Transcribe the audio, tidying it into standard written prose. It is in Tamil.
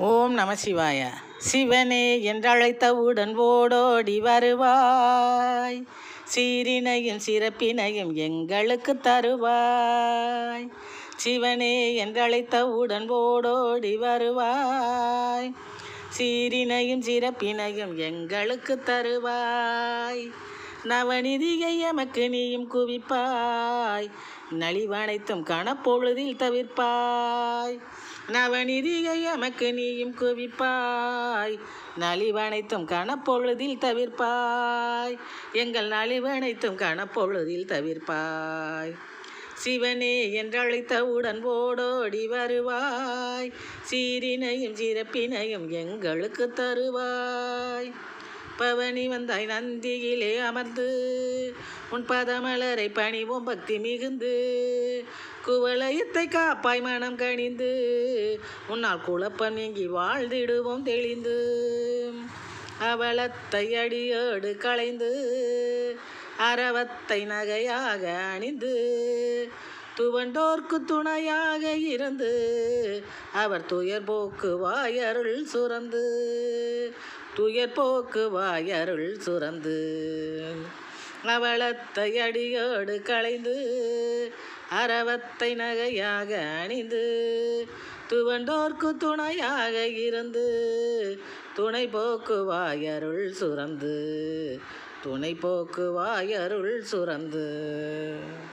ஓம் நம சிவாய. சிவனே என்றழைத்தவுடன் ஓடோடி வருவாய், சீரினையும் சிறப்பினையும் எங்களுக்கு தருவாய். சிவனே என்றழைத்தவுடன் ஓடோடி வருவாய், சீரினையும் சிறப்பினையும் எங்களுக்கு தருவாய். நவநிதியை எமக்கு நீயும் குவிப்பாய், நலிவனைத்தும் கணப்பொழுதில் தவிர்ப்பாய். நவநிதியை எமக்கு நீயும் குவிப்பாய், நலிவனைத்தும் கணப்பொழுதில் தவிர்ப்பாய். எங்கள் நலிவனைத்தும் கணப்பொழுதில் தவிர்ப்பாய். சிவனே என்றழைத்தவுடன் ஓடோடி வருவாய், சீரினையும் சிறப்பினையும் எங்களுக்கு தருவாய். பவனி வந்தாய் நந்தியிலே அமர்ந்து, உன் பதமலரை பணிவோம் பக்தி மிகுந்து. குவலயத்தை காப்பாய் மனம் கணிந்து, உன்னால் குழப்பம் நீங்கி வாழ்ந்திடுவோம் தெளிந்து. அவலத்தை அடியோடு களைந்து, அரவத்தை நகையாக அணிந்து, துவண்டோர்க்கு துணையாக இருந்து, அவர் துயர் போக்கு வாயருள் சுரந்து. துயர் போக்கு வாயருள் சுரந்து. அவலத்தை அடியோடு களைந்து, அரவத்தை நகையாக அணிந்து, துவண்டோர்க்கு துணையாக இருந்து, துணை போக்கு வாயருள் சுரந்து. துணை போக்கு வாயருள் சுரந்து.